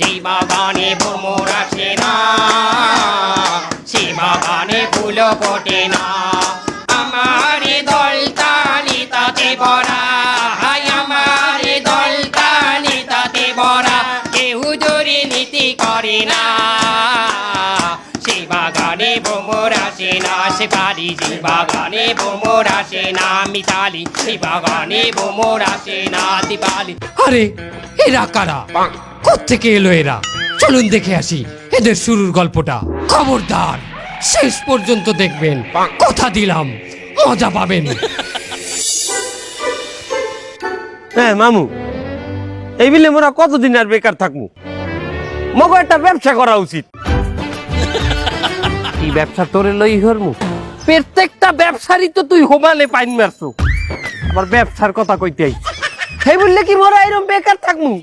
যে বাগানে ভ্রমর আসে না, সে বাগানে ফুল ফোটে না। আমার দল তালি তাতে ভরা, আমার দল তালি তাতে ভরা। কেউ দুর্নীতি করে না, সে বাগানে ভ্রমর আসে না। সে পারি যে বাগানে ভ্রমর আসে না, মিতালি সে বাগানে ভ্রমর আসে না। দীপালি আরে এরা কারা? কোত্থেকে এলো এরা? চলুন দেখে আসি এদের শুরুর গল্পটা। খবরদার শেষ পর্যন্ত দেখবেন, কথা দিলাম মজা পাবেন। হ্যাঁ মামু, এই বিলে মোরা কতদিন আর বেকার থাকবো? মগো একটা ব্যবসা করা উচিত। কি ব্যবসা তোরে লই হরমু? প্রত্যেকটা ব্যবসারই তো তুই হোমালে পাইন মারছো, আবার ব্যবসার কথা কইতে আইছ। সেই বললে কি মোরা এরকম বেকার থাকমু?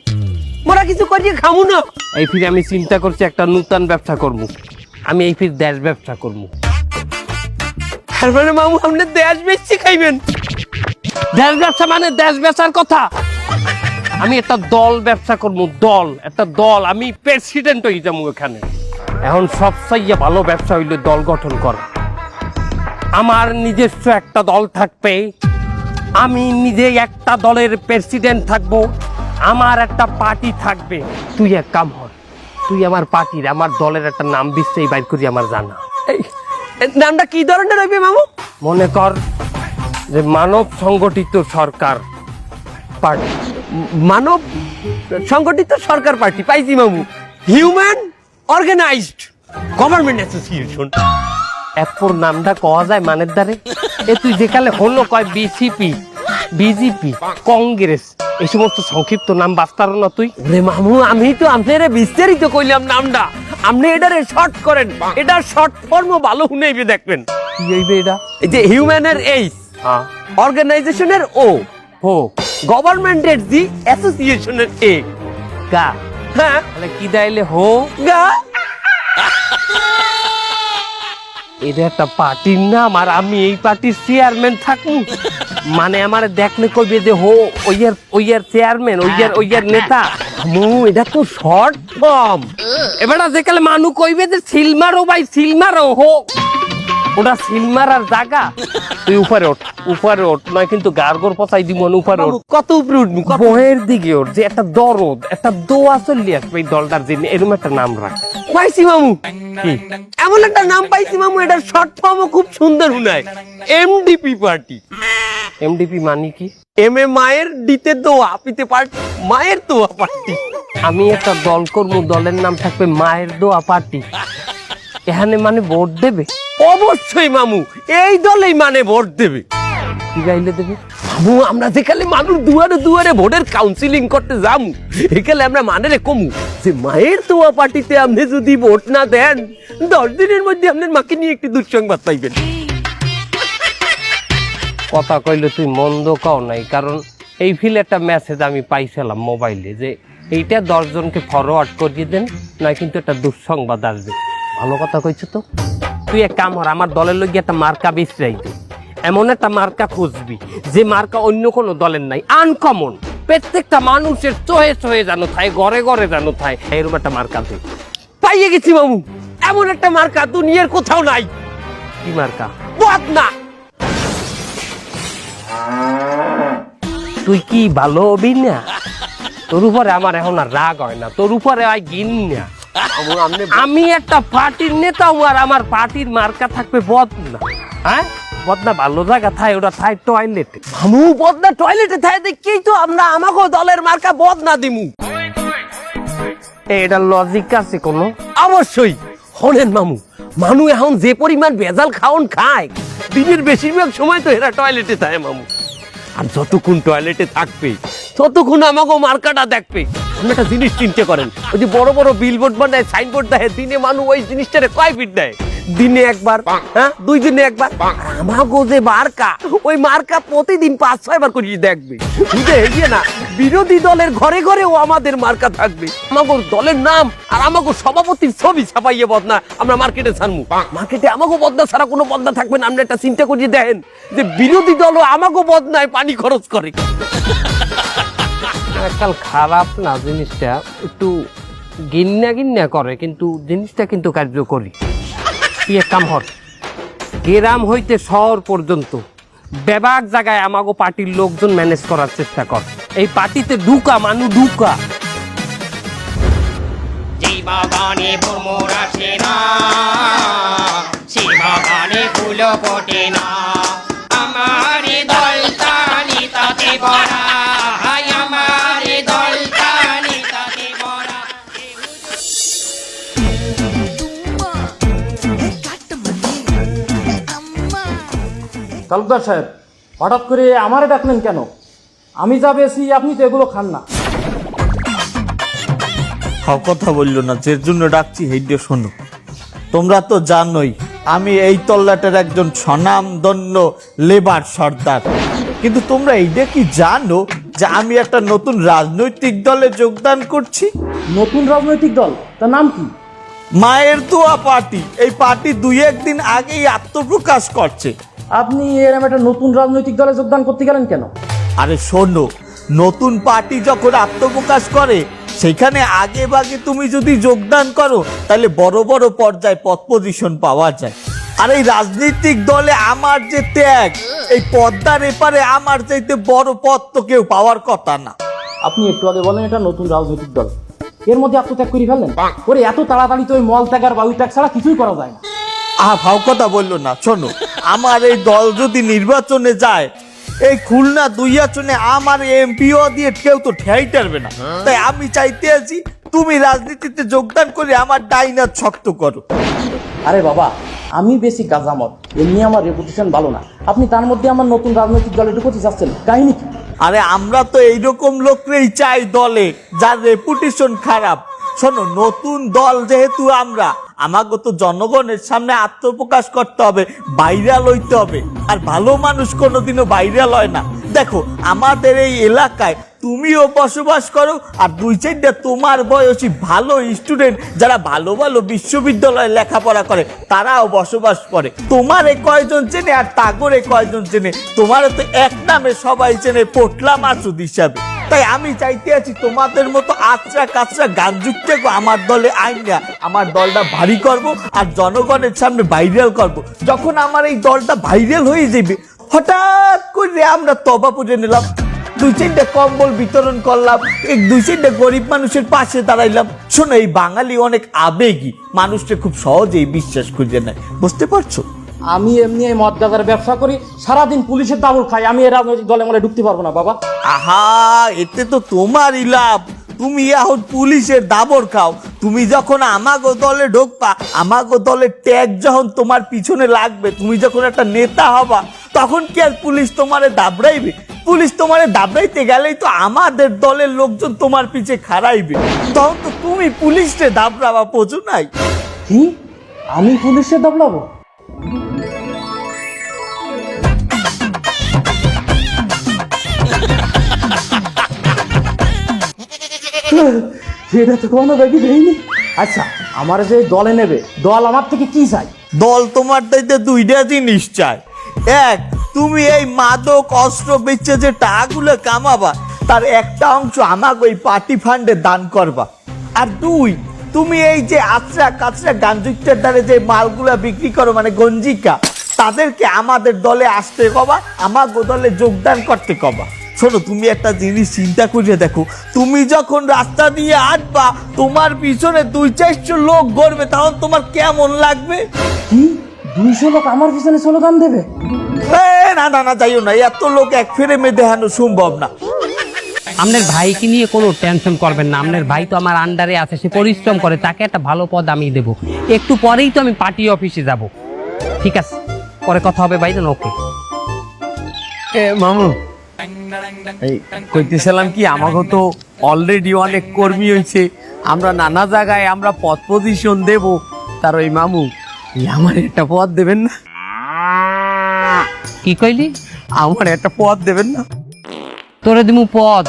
মোরা কিছু করিয়ে খামু না। এই ফিরে আমি চিন্তা করছি একটা নতুন ব্যবসা করবো। আমি এই ফির দেশ ব্যবসা করবো। তার মানে মামু আপনি দেশ বেচছি খাইবেন? দেশ ব্যবসা মানে দেশ বেচার কথা। আমি একটা দল ব্যবসা করবো, দল, একটা দল। আমি প্রেসিডেন্ট হয়ে যাবো এখানে। এখন সবচেয়ে ভালো ব্যবসা হইলে দল গঠন করা। আমার নিজস্ব একটা দল থাকবে, আমি নিজে একটা দলের প্রেসিডেন্ট থাকবো, আমার একটা পার্টি থাকবে। তুই এক কাম কর, তুই আমার পার্টির, আমার দলের একটা নাম দিচ্ছে বাইর করি আমার জানা। নামটা কি ধরনের হইবে মামু? মনে কর যে মানব সংগঠিত সরকার পার্টি। মানব সংগঠিত সরকার পার্টি পাইছি মামু। Human organized government association. এরপর নামটা কওয়া যায় মানের দ্বারে। এ তুই যেকালে হলো কয় বিসিপি, বিজেপি, কংগ্রেস, এই সমস্ত সংক্ষিপ্ত নাম বাস্তার না তুই? রে মামু, আমি তো আপনারে বিস্তারিত কইলাম নামটা, আপনি এটারে শর্ট করেন। এটা শর্ট ফর্ম ভালো শুনেইবে দেখবেন। কি হইবে এটা? এই যে হিউম্যানের এইচ, অর্গানাইজেশনের ও, হো, গভর্নমেন্টের জি, অ্যাসোসিয়েশনের এ, গা। হ্যাঁ, তাহলে কি দাইলে হো গা। এটা একটা পার্টির নাম, আর আমি এই পার্টির চেয়ারম্যান থাকবো। মানে আমার দেখলে কইবে যে হো ওইয়ার চেয়ারম্যান, ওইয়ার নেতা। এটা তো শর্ট ফর্ম। এবার যেকালে মানু কইবে যে সিলমারো ভাই, সিলমারো হো, ওটা সিলমারার জায়গা। তুই উপরে ওঠ, উপরে ওঠ, নয় কিন্তু গার্গর পচাই দিব। উপরে ওঠ। কত উপরে উঠবি? বহের দিকে ওঠ, যে একটা দরদ, একটা দোয়া চলি আসবে এই দলটার জন্য। এরকম একটা নাম রাখ। পাইছি মামু, কি এমন একটা নাম পাইছি মামু, এটা শর্ট ফর্মও খুব সুন্দর শুনায়। MDP party. এমডিপি মানে কি? এম এ মায়ের, ডিতে দোয়া, পিতে পার্টি, মায়ের দোয়া পার্টি। আমি একটা দল করবো, দলের নাম থাকবে মায়ের দোয়া পার্টি। এখানে মানে ভোট দেবে? অবশ্যই মামু, এই দলেই মানে ভোট দেবে। কি গাইলে দেবে? মামু, আমরা যেখানে মানুষ দুয়ারে দুয়ারে ভোটের কাউন্সিলিং করতে যাবো, এখানে আমরা মানে কমু যে মায়ের দোয়া পার্টিতে আপনি যদি ভোট না দেন, 10 দিনের মধ্যে আপনার মাকে নিয়ে একটি দুঃসংবাদ পাইবেন। কথা কইলে তুই মন্দ কও নাই, কারণ এই ফিল একটা মেসেজ আমি পাইছিলাম মোবাইলে, যে এইটা 10 জনকে ফরওয়ার্ড করিয়ে দেন, নয় কিন্তু একটা দুঃসংবাদ আসবে। ভালো কথা কইছ তো। তুই এক কাম কর, আমার দলের লোক একটা মার্কা বিছরাই দে। এমন একটা মার্কা খুঁজবি যে মার্কা অন্য কোনো দলের নাই, আনকমন, প্রত্যেকটা মানুষের চোহে চোহে জানো থাই, ঘরে ঘরে জানো থাই, এরকম একটা মার্কা দে। পাইয়ে গেছি মামু, এমন একটা মার্কা দুনিয়ার কোথাও নাই। কি মার্কা? বদনা। তুই কি ভালো হবি না? তোর উপরে আমার এখন আর রাগ হয় না, তোর উপরে হয় ঘিন না। আমি একটা পার্টির নেতা, আর আমার পার্টির মার্কা থাকবে বদনা। হ্যাঁ, বদনা ভালো জায়গা থাই, ওটা থাই টয়লেটে। মামু, বদনা টয়লেটে থাই দেখি তো আমরা আমাকে দলের মার্কা বদনা দিমু। এটা লজিক আছে কোনো? অবশ্যই। শোনেন মামু, মানুষ এখন যে পরিমাণ ভেজাল খাওন খায়, দিনের বেশিরভাগ সময় তো এরা টয়লেটে থাকে মামু। আর যতক্ষণ টয়লেটে থাকবে ততক্ষণ আমাকে মার্কাটা দেখবে। আপনি একটা জিনিস চিন্তা করেন, ওই যে বড় বড় বিলবোর্ড বানায়, সাইনবোর্ড দেয়, দিনে মানুষ ওই জিনিসটারে কয় ফিট দেয়? দিনে একবার, হ্যাঁ 2 দিনে একবার। আমাকে যে মার্কা, ওই মার্কা প্রতিদিন 5-6 বার করে দেখবে। বুঝে এগিয়ে না, বিরোধী দলের ঘরে ঘরেও আমাদের মার্কা থাকবে। আমাকে দলের নাম আর আমাকে সভাপতির ছবি ছাপাইয়ে বদনা আমরা মার্কেটে ছাড়মু। মার্কেটে আমাকে বদনা ছাড়া কোনো বদনা থাকবে না। আপনি একটা চিন্তা করিয়ে দেখেন যে বিরোধী দলও আমাকে বদনায় পানি খরচ করে। কাল খারাপ না জিনিসটা, একটু গিন্না গিন্না করে, কিন্তু জিনিসটা কিন্তু কার্যকরী। কি এক কাম হর, গ্রাম হইতে শহর পর্যন্ত বেবাক জায়গায় আমাগো পার্টির লোকজন ম্যানেজ করার চেষ্টা কর। এই পার্টিতে ঢুকা মানু ঢুকা। যে বাগানে ভ্রমর আসে না, সে বাগানে ফুল ফোটে না। আমার দল তালি তাতে ভরা, হায় আমার দল তালি তাতে ভরা। তালুকদার সাহেব, হঠাৎ করে আমারে ডাকলেন কেন? আমি যা বেশি আপনি তো এগুলো খান না। কথা বললো না, যে জন্য ডাকছি হেইডে শোনো। তোমরা তো জানোই আমি এই তল্লাটের একজন স্বনামধন্য লেবার সর্দার, কিন্তু তোমরা এইটা কি জানো যে আমি একটা নতুন রাজনৈতিক দলে যোগদান করছি? নতুন রাজনৈতিক দল, তার নাম কি? মায়ের দোয়া পার্টি। এই পার্টি 2-1 দিন আগেই আত্মপ্রকাশ করছে। আপনি এরকম একটা নতুন রাজনৈতিক দলে যোগদান করতে গেলেন কেন? আরে শোনো, নতুন পার্টি যখন আত্মপ্রকাশ করে সেখানে আগে ভাগে তুমি যদি যোগদান করো তাহলে বড় বড় পর্যায়ে পদ পজিশন পাওয়া যায়। আর এই রাজনৈতিক দলে আমার যে ত্যাগ, এই পদ্মার এপারে আমার চাইতে বড় পদ তো কেউ পাওয়ার কথা না। আপনি একটু আগে বলেন এটা নতুন রাজনৈতিক দল, এর মধ্যে আত্মত্যাগ করে ফেললেন? ওরে এত তাড়াতাড়ি তো ওই মল ত্যাগ আর বায়ু ত্যাগ ছাড়া কিছুই করা যায় না। ভাও কথা বললো না। শোনো, আমার এই দল যদি নির্বাচনে যায়, এই খুলনা 2 আসনে আমার এমপিও দিয়ে কেউ তো ঠেই টারবে না। তাই আমি চাইতে আছি তুমি রাজনীতিতে যোগদান করে আমার ডাইনাত শক্ত করো। আরে বাবা, আমি বেশি গাজামত, এমনি আমার রেপুটেশন ভালো না, আপনি তার মধ্যে আমার নতুন রাজনৈতিক দলে ঢুকতে চাচ্ছেন, কাহিনী কি? আরে আমরা তো এইরকম লোকরেই চাই দলে যার রেপুটেশন খারাপ। শোনো, নতুন দল যেহেতু আমরা, আমাকে তো জনগণের সামনে আত্মপ্রকাশ করতে হবে, ভাইরাল হইতে হবে। আর ভালো মানুষ কোনোদিনও ভাইরাল হয় না। দেখো, আমাদের এই এলাকায় তুমিও বসবাস করো, আর 2-4টা তোমার বয়সী ভালো স্টুডেন্ট যারা ভালো ভালো বিশ্ববিদ্যালয়ে লেখাপড়া করে তারাও বসবাস করে। তোমারে কয়জন চেনে আর তাগরে কয়জন চেনে? তোমার তো এক নামে সবাই চেনে, পোটলা মাসুদ হিসাবে। তাই আমি চাইতে আছি তোমাদের মতো আচরা কাচরা গানযুক্ত আমার দলে আইনা আমার দলটা ভারী করব আর জনগণের সামনে ভাইরাল করব। যখন আমার এই দলটা ভাইরাল হয়ে যাবে, হঠাৎ করে আমরা তবা পুজো নিলাম, 2-4টা কম্বল বিতরণ করলাম, 2-4টা গরিব মানুষের পাশে দাঁড়াইলাম। শোনো, এই বাঙালি অনেক আবেগী, মানুষটা খুব সহজেই বিশ্বাস খুঁজে নেয়, বুঝতে পারছো? আমি এমনি এই মদ গাঁজার ব্যবসা করি, সারাদিন পুলিশের দাবল খাই, আমি এই রাজনৈতিক দলে মনে ঢুকতে পারবো না বাবা। আহা, এতে তো তোমারই লাভ। তুমি এখন পুলিশের দাবর খাও, তুমি যখন আমাগো দলে ঢুকবা, আমাগো দলের ট্যাগ যখন তোমার পিছনে লাগবে, তুমি যখন একটা নেতা হবা, তখন কি আর পুলিশ তোমারে দাবড়াইবে? পুলিশ তোমারে দাবড়াইতে গেলেই তো আমাদের দলের লোকজন তোমার পিছে খাড়াইবে, তখন তো তুমি পুলিশে দাবড়াবা, বোঝো নাই? কি, আমি পুলিশের দাবলাবো? সেটা তো কোনো ব্যাগই দেয়নি। আচ্ছা, আমার যে দলে নেবে, দল আমার থেকে কি চাই? দল তোমার দায়িত্বে 2টা জিনিস চায়। এক, তুমি এই মাদক অস্ত্র বেচে যে টাকাগুলো কামাবা তার একটা অংশ আমাকে ওই পার্টি ফান্ডে দান করবা। আর 2, তুমি এই যে আচরা কাচরা গাঞ্জুকটার দ্বারা যে মালগুলা বিক্রি করো, মানে গঞ্জিকা, তাদেরকে আমাদের দলে আসতে কবা, আমাকে দলে যোগদান করতে কবা। শোনো, তুমি একটা জিনিস চিন্তা করে দেখো, তুমি যখন রাস্তা দিয়ে আসবা, তোমার পিছনে 200-400 লোক গড়বে, তখন তোমার কেমন লাগবে? কি, 200 লোক আমার পিছনে স্লোগান দেবে? না না না, যাইও না, এত লোক এক ফ্রেমে দেখানো সম্ভব না। আপনার ভাইকে নিয়ে কোনো টেনশন করবেন না, আপনার ভাই তো আমার আন্ডারে আছে, সে পরিশ্রম করে, তাকে একটা ভালো পদ আমি দেব। একটু পরেই তো আমি পার্টি অফিসে যাব। ঠিক আছে, পরে কথা হবে ভাইজান। ওকে মামু, এই কইতেছিলাম কি, আমাকে তো অলরেডি অনেক কর্মী হয়েছে, আমরা নানা জায়গায় আমরা পদ পজিশন দেব, তার ওই মামু আমার একটা পদ দেবেন না? কি কইলি? আমার একটা পদ দেবেন না? তোরে দিমু পদ?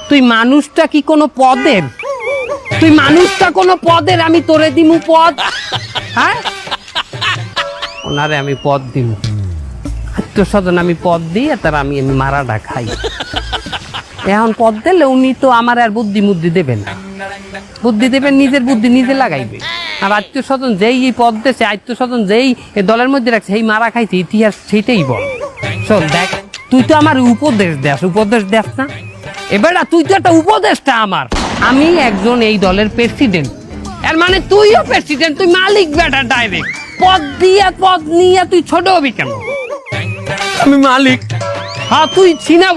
তুই মানুষটা কি কোনো পদের? তুই মানুষটা কোনো পদের? আমি তোরে দিমু পদ? হ্যাঁ, ওনারে আমি পদ দিমু, আত্মস্বজন আমি পদ দিই, তার আমি মারাটা খাই। এখন পদ দিলে উনি তো আমার আর বুদ্ধি মুদ্ধি দেবে না। বুদ্ধি দেবে, নিজের বুদ্ধি নিজে লাগাইবে। আর আত্মীয় স্বজন যেই এই পদ দেশে, আত্মীয় স্বজন যেই এই দলের মধ্যে রাখছে, সেই মারা খাইছে, ইতিহাস সেইটাই বল। শোন দেখ, তুই তো আমার উপদেশ দেস না, এবার তুই তো একটা উপদেশটা আমার। আমি একজন এই দলের প্রেসিডেন্ট, এর মানে তুইও প্রেসিডেন্ট, তুই মালিক বেটা ডাইরেক্ট। পদ নিয়ে তুই ছোট হবি কেন? আমি মালিক। হ্যাঁ তুই চিনা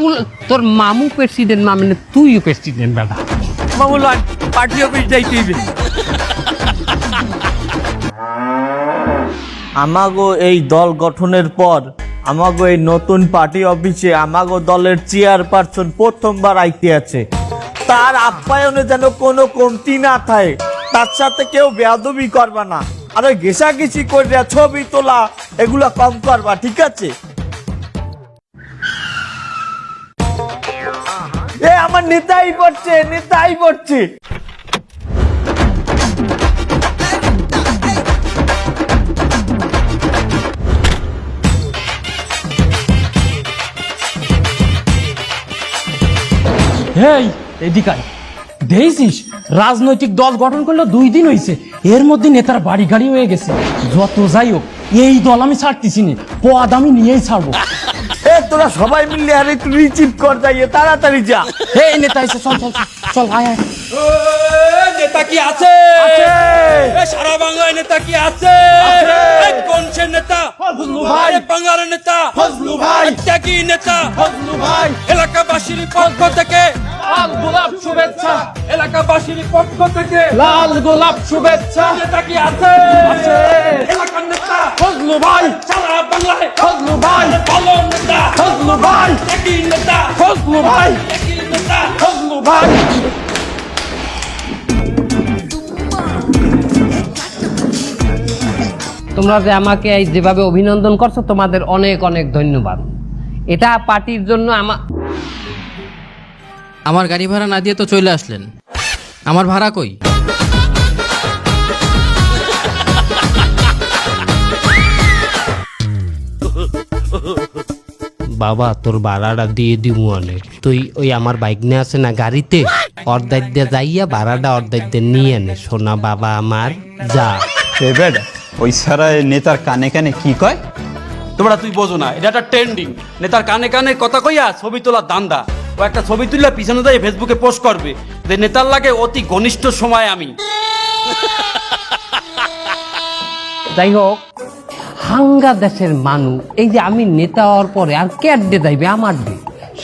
তোর মামু প্রেসিডেন্ট, মানে তুইও প্রেসিডেন্ট বেটা। মামুল পার্টি অফিস যাইতে হইবে। আমাগো এই দল গঠনের পর আমাগো এই নতুন পার্টি অফিসে আমাগো দলের চেয়ারপারসন প্রথমবার আইতে আছে। তার আপ্যায়নে যেন কোনো কমতি না থাকে, তার সাথে কেউ বেয়াদবি করবা না, আরে ঘেঁষাঘেঁষি করে ছবি তোলা এগুলা কম করবা, ঠিক আছে? এ আমার নেতাই পড়ছে। হেই এদিকে দেখছিস, রাজনৈতিক দল গঠন করলো 2 দিন হয়েছে, এর মধ্যে নেতার বাড়ি গাড়ি হয়ে গেছে। যত যাই হোক, এই দল আমি ছাড়তেছি না, পদ আমি নিয়েই ছাড়বো। এ তোরা সবাই মিলে আরে একটু রিচিভ কর, যাইয়ে তাড়াতাড়ি যা। এই নেতা এসে চল চল চল, আয় আয়। নেতা কি আছে? সারা বাংলায় নেতা কি আছে? কোন সে নেতা? ফজলু ভাই। বাংলার নেতা ফজলু ভাই। ত্যাগী নেতা ফজলু ভাই। এলাকাবাসীর পক্ষ থেকে লাল গোলাপ শুভেচ্ছা। এলাকাবাসীর পক্ষ থেকে লাল গোলাপ শুভেচ্ছা। নেতা কি আছে? এলাকার নেতা ফজলু ভাই। সারা বাংলায় ফজলু ভাই। ভালো নেতা ফজলু ভাই। ত্যাগী নেতা ফজলু ভাই। ত্যাগী নেতা ফজলু ভাই। তোমরা যে আমাকে এই যেভাবে অভিনন্দন করছো, তোমাদের অনেক অনেক ধন্যবাদ। এটা পার্টির জন্য আমার গাড়ি ভাড়া না দিয়ে তো চলে আসলেন, আমার ভাড়া কই? বাবা তোর ভাড়াটা দিয়ে দিবো অনেক, তুই ওই আমার বাইক নিয়ে আসে না গাড়িতে, অর্ধেক দিয়ে যাইয়া ভাড়াটা অর্ধেক দিয়ে নিয়ে নে সোনা বাবা আমার, যা। ওই সারা নেতার কানে কানে কি কয়? তোমরা তুই বোঝো না, এটা একটা ট্রেন্ডিং। নেতার কানে কানে কথা কইয়া ছবি তোলার দান্দা। ও একটা ছবি তুললে পিছনে দিয়ে ফেসবুকে পোস্ট করবে যে নেতার লাগে অতি ঘনিষ্ঠ সময় আমি। যাই হোক, হাঙ্গা দেশের মানুষ, এই যে আমি নেতা হওয়ার পরে আর ক্যাট ডে যাইবে আমার ডে,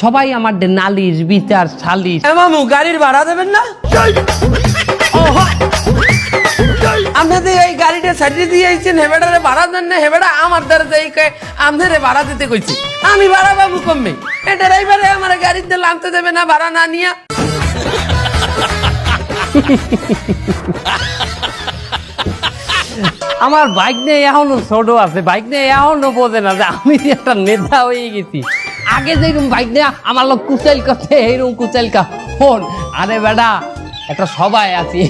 সবাই আমার ডে নালিশ বিচার সালিশ। মামু গাড়ির ভাড়া দেবেন না? আপনাদের এই গাড়িটা সাইডে দিয়ে আইছেন, হেবেটারে ভাড়া দেন না, হেবেটা আমার দ্বারা যাই আপনাদের ভাড়া দিতে কইছি। আমি ভাড়া পাবো কমবে? এটা ড্রাইভারে আমার গাড়িতে নামতে দেবে না ভাড়া না নিয়া। আমার বাইক নিয়ে এখনো ছোট আছে, বাইক নিয়ে এখনো বোঝে না যে আমি একটা নেতা হয়ে গেছি। আগে যেরকম বাইক নিয়ে আমার লোক কুচাইল করছে, এইরকম কুচাইল কা ফোন। আরে বেটা, একটা সবাই আছি,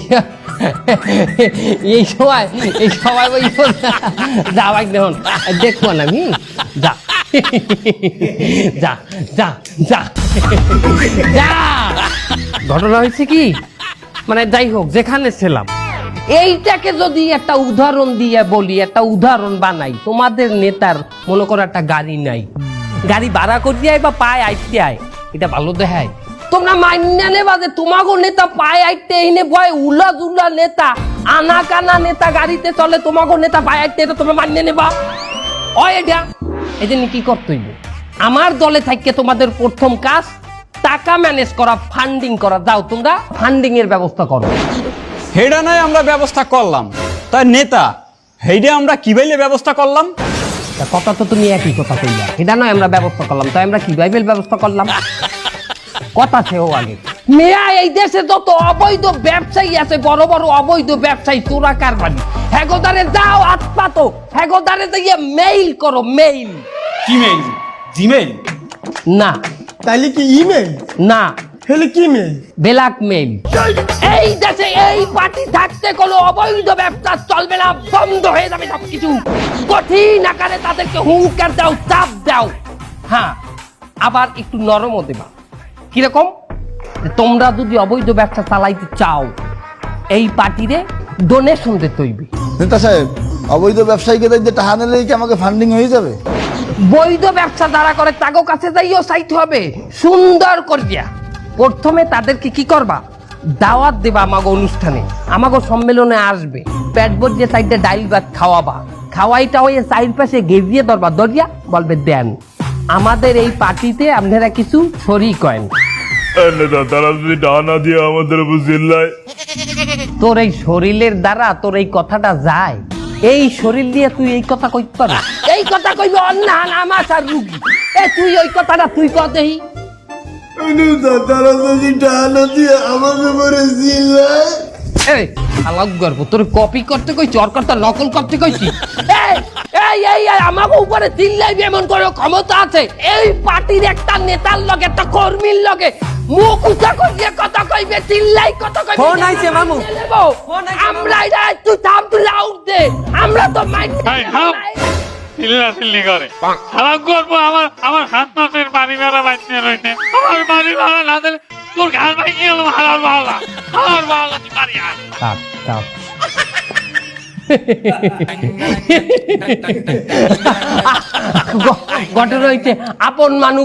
এই সবাই ওই যা বাইক দেখুন, দেখবো না আমি, যা যা যা যা যা। ঘটনা হয়েছে কি, মানে যাই হোক, যেখানে ছিলাম এইটাকে যদি একটা উদাহরণ দিয়ে বলি, একটা উদাহরণ বানাই, তোমাদের নেতার মনে করো একটা গাড়ি নাই, গাড়ি ভাড়া করতে আয় বা পায়ে আইতে আয়, এটা ভালো দেখায়? তোমরা মাইনা নেবা যে তোমাগো নেতা পায়ে আইতে এনে বয় উলা জুলা নেতা, আনা কানা নেতা গাড়িতে চলে, তোমাগো নেতা পায়ে আইতে, এটা তোমরা মাইনা নেবা? এটা এই জন্য কি করতে হইব, আমার দলে থাকতে তোমাদের প্রথম কাজ টাকা ম্যানেজ করা, ফান্ডিং করা। যাও তোমরা ফান্ডিং এর ব্যবস্থা করো। হেডা নয় আমরা ব্যবস্থা করলাম, তাই নেতা হেডে আমরা কি বাইলে ব্যবস্থা করলাম? কথা তো তুমি একই কথা কইলা, এটা নয় আমরা ব্যবস্থা করলাম, তাই আমরা কি বাইবেল ব্যবস্থা করলাম? কথা ছেও আগে মেয়া, এই দেশে যত অবৈধ ব্যবসায়ী আছে, বড় বড় অবৈধ ব্যবসায়ী, চোরা কারবারি, হেগোদারে যাও আতপাতো, হেগোদারে দিয়ে মেইল করো, মেইল। কি মেইল? জিমেইল? না। তাইলে কি ইমেল? না। হেলে কি মেল? Black mail. এই দেশে এই পার্টি থাকতে কোনো অবৈধ ব্যবসা চলবে না, বন্ধ হয়ে যাবে সবকিছু। কঠিন আকারে তাদেরকে হুঙ্কার দাও, চাপ দাও। হ্যাঁ, আবার একটু নরমও দেবা। কিরকম? তোমরা যদি অবৈধ ব্যবসা চালাইতে চাও, এই পার্টিরে ডোনেশন দিতে হইবে। নেতা সাহেব, অবৈধ ব্যবসায়ীকে দেখতে টাকা নিলেই কি আমাকে ফান্ডিং হয়ে যাবে? বৈধ ব্যবসা দ্বারা করে তাগো কাছে যাইও চাইতে হবে সুন্দর করিয়া। প্রথমে তাদেরকে কি করবা, দাওয়াত দেবা আমাগো অনুষ্ঠানে, আমাগো সম্মেলনে আসবে, পেট ভরিয়ে সাইডে ডাইল ভাত খাওয়াবা, খাওয়াইটা হয়ে সাইড পাশে গেজিয়ে ধরবা, দরিয়া বলবে দেন আমাদের এই পার্টিতে আপনারা কিছু শরীক করেন। তারা যদি ডানা দিয়ে আমাদের উপর চিল্লায়, তোর এই শরীরের দ্বারা তোর এই কথাটা যায়, এই শরীর দিয়ে তুই এই কথা কইতে পারবি? এই কথা কইবে অন্য আমাশার রুগী। এ তুই ওই কথাটা তুই কতেই তারা যদি ডানা দিয়ে আমাকে উপরে চিল্লায়। এই আলাপ গর্ব তোর কপি করতে কইছি, ওর কথা নকল করতে কইছি। এই এই এই এই আমাকে উপরে চিল্লাইবে এমন করে ক্ষমতা আছে? এই পার্টির একটা নেতার লগে, একটা কর্মীর লগে মুখ উঁচা করিয়ে কথা কইবে, চিল্লাই কথা কইবে। ফোন আইছে মামু। আমরা এটা তুই থাম, তুই লাউড দে, আমরা তো মাইক চিল্লি করে খারাপ করবো। আমার হাত মাসের বাড়ি ভাড়া বাইতে রয়েছে, আমার বাড়ি ভাড়া না দিলে তোর ঘর ভাই কি হলো? হালার ভাড়া তুই বাড়ি আয়। ঘটনা হইতে আপন মানুষ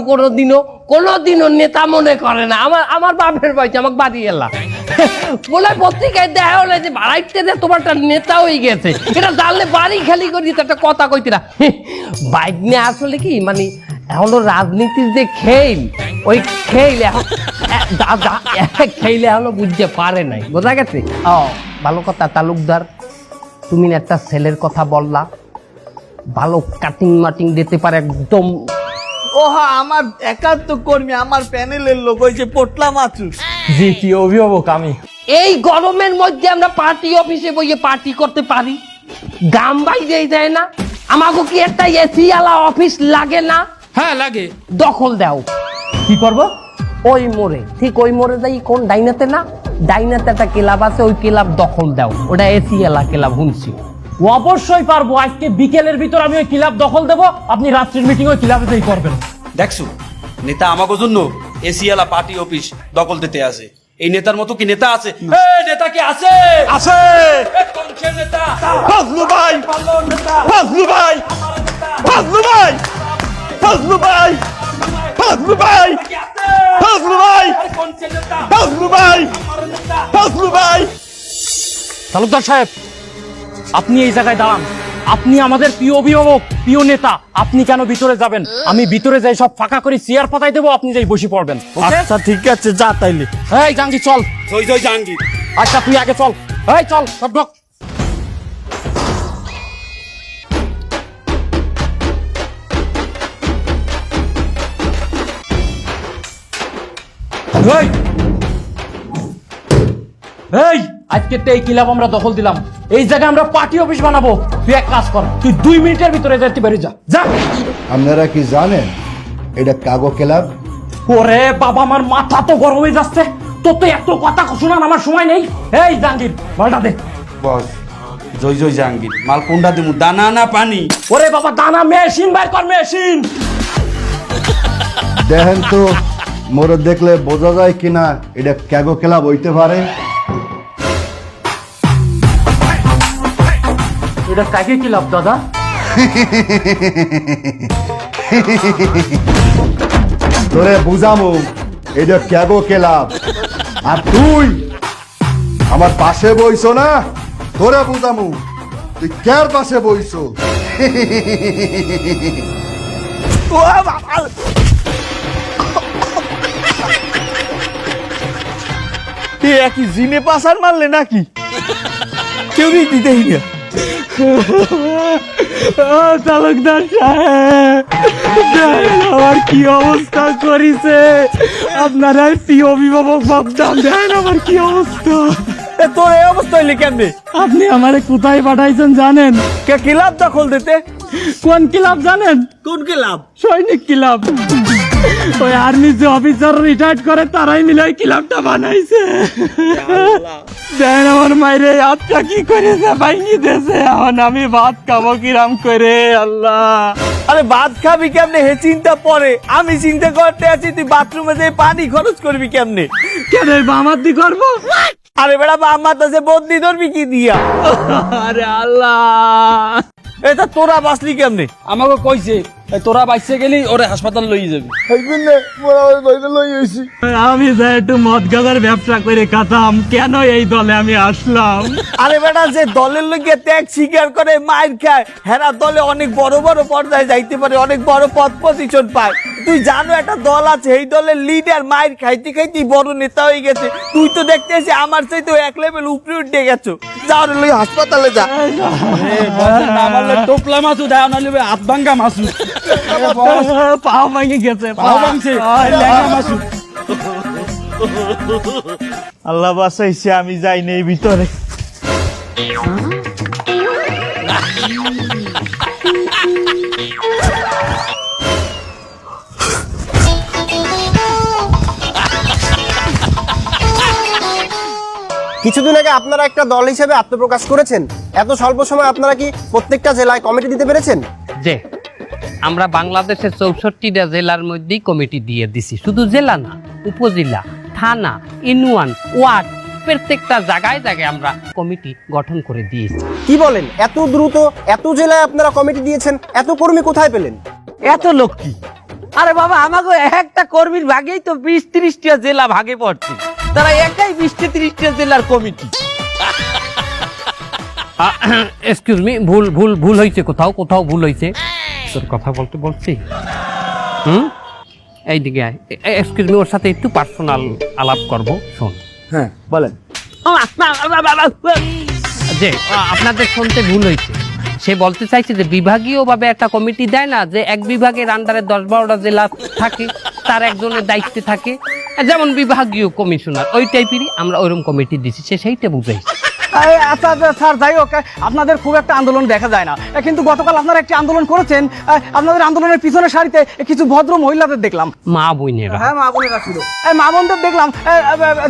কোনোদিনও নেতা মনে করে না। আমার বাপের বয়সে আমাকে বাড়ি এলা বলে পত্রিকায় দেখা হলে যে বাড়াইতে যে তোমার একটা নেতা হয়ে গেছে, এটা জানলে বাড়ি খালি করি একটা কথা কইতে না। বাইক নিয়ে আসলে কি মানে এখনো রাজনীতির যে খেল, ওই খেল এখন খেলে এখনো বুঝতে পারে নাই, বোঝা গেছে? ও ভালো কথা তালুকদার, তুমি একটা ছেলের কথা বললা, ভালো কাটিং মাটিং দিতে পারে একদম। ওহা আমার একান্ত কর্মী, আমার প্যানেলের লোক, ওই যে পোটলা মাছু। জি কি অভিভাবক আমি। এই গরমের মধ্যে আমরা পার্টি অফিসে বইয়ে পার্টি করতে পারি? গাম বাইরে যায় না? আমাকে কি একটা এসি আলা অফিস লাগে না? হ্যাঁ লাগে। দখল দাও। কি করব? ওই মোড়ে, ঠিক ওই মোড়ে যাই, কোন ডাইনাতে না, ডাইনাতে একটা ক্লাব আছে, ওই ক্লাব দখল দাও, ওটা এসি এলা ক্লাব শুনছি। অবশ্যই পারবো। আজকে বিকেলের ভিতর আমি ওই ক্লাব দখল দেবো, আপনি রাত্রির মিটিং ওই ক্লাবেতেই করবেন। দেখছো নেতা আমাকে জন্য এসিয়ালা পার্টি অফিস দখল দিতে আছে। এই নেতার মতো কি নেতা আছে? নেতা কি আছে? আছে কোন সে নেতা? ফজলু ভাই, ফজলু ভাই, ফজলু ভাই, ফজলু ভাই, ফজলু ভাই, ফজলু ভাই, কোন সে নেতা? ফজলু ভাই, ফজলু ভাই। তালুকদার সাহেব, আপনি এই জায়গায় দাঁড়ান। আপনি আমাদের প্রিয় অভিভাবক, প্রিয় নেতা, আপনি কেন ভিতরে যাবেন? আমি ভিতরে যাই সব ফাঁকা করে চেয়ার পাতাই দেবো, আপনি যাই বসে পড়বেন। আচ্ছা ঠিক আছে, যা তাইলে। এই জাহাঙ্গীর চল। জয় জয় জাহাঙ্গীর। আচ্ছা তুই আগে চল। এই চল সব ঢোক। এই এই আজকে তো এই ক্লাব আমরা দখল দিলাম, এই জায়গায় আমরা পার্টি অফিস বানাবো। তুই এক কাজ কর, তুই 2 মিনিটের ভিতরে যাইতে পারি, যা যা। আপনারা কি জানেন এটা কাগো ক্লাব? ওরে বাবা, আমার মাথা তো গরম হয়ে যাচ্ছে। তোর তো এত কথা শোনার আমার সময় নেই। এই জাহাঙ্গীর বলটা দে। বস জয় জয় জাহাঙ্গীর। মাল কোনটা দিমু, দানা না পানি? ওরে বাবা, দানা মেশিন বাইর কর, মেশিন। দেখেন তো মোরে দেখলে বোঝা যায় কিনা এটা কাগো ক্লাব হইতে পারে। এটা কাকে ক্লাব দাদা? তোরে বুঝামু এটা কাগো ক্লাব। আর তুই আমার পাশে বইছো না, তোরে বুঝামু তুই কার পাশে বইছো। ও বাবা, একই জিনে পাসার মারলে নাকি? কেউ দিতেই না। তালুকদার সাহেব, আমার কি অবস্থা করিছে? আপনারা প্রিয় অভিভাবক ভাবতাম, দেখেন আমার কি অবস্থা। তোর এই অবস্থা হইলে কেমনে? আপনি আমারে কোথায় পাঠাইছেন জানেন? কে ক্লাব দখল দিতে? কোন ক্লাব জানেন? কোন ক্লাব? সৈনিক ক্লাব। ওই আর্মি যে অফিসার রিটায়ার্ড করে তারাই মিলে ওই ক্লাবটা বানাইছে। দেন আমার মাইরে হাতটা কি করেছে, ভাঙি দিয়েছে। এখন আমি ভাত খাবো কিরাম করে? আল্লাহ, আরে ভাত খাবি কেমনে হে চিন্তা পরে, আমি চিন্তা করতে আছি তুই বাথরুমে যে পানি খরচ করবি কেমনে? কেন আমার দি করবো? আরে বেড়া আমার কাছে বদলি ধরবি কি দিয়া? আরে আল্লাহ, এটা তোরা বাঁচলি কেমনে? আমাকে কইছে তোরা বাইসে গেলি ওরে হাসপাতাল লই যাবি। আমি যাই একটু মদ গাজার ব্যবসা করে খাতাম, কেন এই দলে আমি আসলাম? আরে বেটা যে দলের লোকে ত্যাগ স্বীকার করে মায়ের খায়, হেরা দলে অনেক বড় বড় পর্যায়ে যাইতে পারে, অনেক বড় পদ পজিশন পায়। তুই জানো একটা দল আছে, এই দলের লিডার মায়ের খাইতে খাইতে বড় নেতা হয়ে গেছে। তুই তো দেখতে এসে আমার চাইতে এক লেভেল উপরে উঠে গেছো। যাও রে, লই হাসপাতালে যা। আমার টোপলা মাছু দেয় না লিবে হাত ভাঙ্গা মাছু। পাও ভেঙে গেছে, পাও ভাঙছে, ল্যাংড়া মাছু। আল্লাহ বাঁচাইছে, আমি যাই নেই ভিতরে। কিছুদিন আগে আপনারা একটা দল হিসেবে আত্মপ্রকাশ করেছেন, এত স্বল্প সময় আপনারা কি প্রত্যেকটা জেলায় কমিটি দিতে পেরেছেন? যে আমরা বাংলাদেশের 64টা জেলার মধ্যেই কমিটি দিয়ে দিছি। শুধু জেলা না, উপজেলা, থানা, ইউনিয়ন, ওয়ার্ড, প্রত্যেকটা জায়গায় জায়গায় আমরা কমিটি গঠন করে দিয়েছি। কি বলেন, এত দ্রুত এত জেলায় আপনারা কমিটি দিয়েছেন? এত কর্মী কোথায় পেলেন? এত লোক কি? আরে বাবা, আমাকে একটা কর্মীর ভাগেই তো 20-30টা জেলা ভাগে পড়ছে। তারা একাই 20-30টা জেলার কমিটি। এক্সকিউজ মি, ভুল হয়েছে, কোথাও ভুল হয়েছে। তোর কথা বলছি। এইদিকে আয়। এক্সকিউজ মি, ওর সাথে একটু পার্সোনাল আলাপ করব, শোন। হ্যাঁ বলেন। যে আপনাদের শুনতে ভুল হয়েছে। সে বলতে চাইছে যে বিভাগীয়ভাবে একটা কমিটি দেয় না, যে এক বিভাগের আন্ডারে 10-12টা জেলা থাকে, তার একজনের দায়িত্বে থাকে, যেমন বিভাগীয় কমিশনার, ওই টাইপেরই আমরা ওইরকম কমিটি দিচ্ছি। সে সেইটা বুঝাইছে। আচ্ছা স্যার, যাই হোক, আপনাদের খুব একটা আন্দোলন দেখা যায় না, কিন্তু গতকাল আপনারা একটি আন্দোলন করেছেন। আপনাদের আন্দোলনের পিছনের সারিতে কিছু ভদ্র মহিলাদের দেখলাম। মা বোনেরা। হ্যাঁ, মা বোনেরা ছিল। মা বোনদের দেখলাম,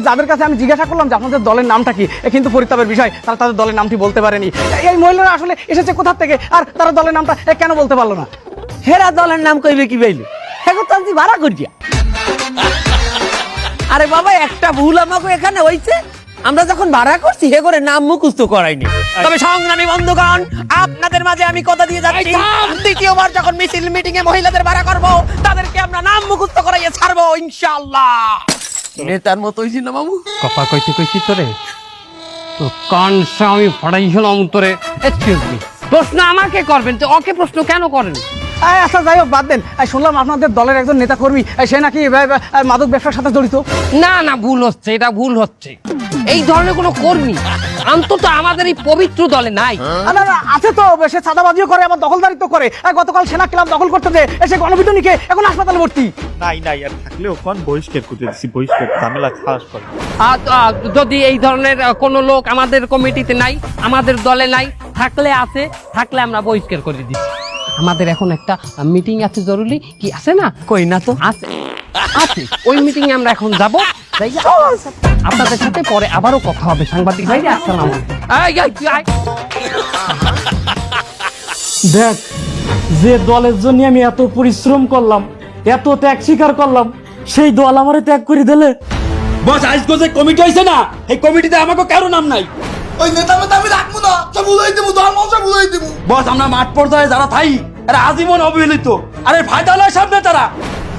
যাদের কাছে আমি জিজ্ঞাসা করলাম যে আপনাদের দলের নামটা কি, কিন্তু পরিতাপের বিষয় তারা তাদের দলের নামটি বলতে পারেনি। এই মহিলারা আসলে এসেছে কোথা থেকে, আর তারা দলের নামটা কেন বলতে পারলো না? হেরা দলের নাম কইবে কি বাইলে? এখন তো আমি ভাড়া করিয়া। আরে বাবা, একটা ভুল আমাকে এখানে হইছে। আমরা যখন ভাড়া করছি হে করে নাম মুখস্থ করাইনি। তবে সংগ্রামী বন্ধুগণ, আপনাদের মাঝে আমি কথা দিয়ে যাচ্ছি, দ্বিতীয়বার যখন মিছিল মিটিং এ মহিলাদের ভাড়া করব, তাদেরকে আমরা নাম মুখস্থ করাইয়ে ছাড়বো ইনশাআল্লাহ। নেতার মতো হইছি না মামু? কথা কইছি তোরে, তো কান আমি ফাড়াইছিলাম তোরে। এক্সকিউজ মি, প্রশ্ন আমাকে করবেন তো ওকে প্রশ্ন কেন করেন? আচ্ছা যাই হোক, বাদ দেন। শুনলাম আপনাদের দলের একজন নেতা কর্মী, সে নাকি মাদক ব্যবসার সাথে জড়িত। না, ভুল হচ্ছে, এটা ভুল হচ্ছে। এই ধরনের কোনো কর্মী অন্তত আমাদের এই পবিত্র দলে নাই। না, আছে তো, সে চাঁদাবাজিও করে, আবার দখলদারিত্ব করে। গতকাল সেনা ক্লাব দখল করতে যে এসে গণপিটুনিকে এখন হাসপাতালে ভর্তি। নাই আর থাকলেও কোন বহিষ্কার করতে দিছি, বহিষ্কার ঝামেলা খাস করে। যদি এই ধরনের কোনো লোক আমাদের কমিটিতে নাই, আমাদের দলে নাই, থাকলে আমরা বহিষ্কার করে দিচ্ছি। আমাদের এখন একটা মিটিং আছে জরুরি, কি আছে না? কই না তো। আছে। ওই মিটিং এ আমরা এখন যাব। আপনাদের সাথে পরে আবারও কথা হবে। সাংবাদিক ভাই, আসসালাম। দেখ, যে দলের জন্য আমি এত পরিশ্রম করলাম, এত ত্যাগ স্বীকার করলাম, সেই দল আমারে ত্যাগ করে দিলে। বস, আজকে যে কমিটি হয়েছে না, এই কমিটিতে আমাকে কারো নাম নাই। ওই নেতা আমি রাখবো না, সব বুঝাই দেবো, দল মশা বুঝাই দেবো। বস, আমরা মাঠ পর্যায়ে যারা থাই, এরা আজীবন অবহেলিত। আরে ফায়দা লয় সামনে তারা।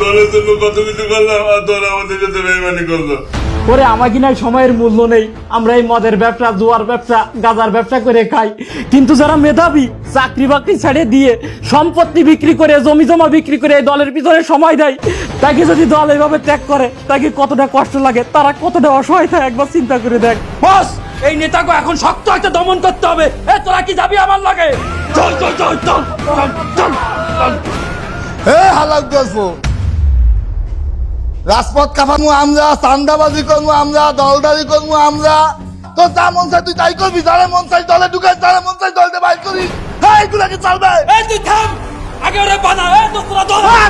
দলের জন্য কত কিছু করলাম, আর দল আমাদের সাথে বেইমানি করলো। ওরে আমাকে নাই সময়ের মূল্য নেই। আমরা এই মদের ব্যবসা, জুয়ার ব্যবসা, গাঁজার ব্যবসা করে খাই, কিন্তু যারা মেধাবী, চাকরি বাকরি ছেড়ে দিয়ে সম্পত্তি বিক্রি করে, জমি জমা বিক্রি করে এই দলের পিছনে সময় দেয়, তাকে যদি দল এইভাবে ত্যাগ করে, তাকে কতটা কষ্ট লাগে, তারা কতটা অসহায় থাকে, একবার চিন্তা করে দেখ। বস, এই নেতাকে এখন শক্ত একটা দমন করতে হবে। তোরা কি যাবি আমার লাগে? চল। হে হালাক গল্প, রাজপথ কাঁপামু আমরা, চান্দাবাজি করবো আমরা, দলদারি করবো আমরা। তো যা মন চাই তুই তাই করবি, যারা মন চাই দলে ঢুকাই, যারা মন চাই দলতে বাইর করিস। হ্যাঁ, এগুলাকে চলবে। তুই থাম, আগে ওরে বানা। তোরা দল বানা।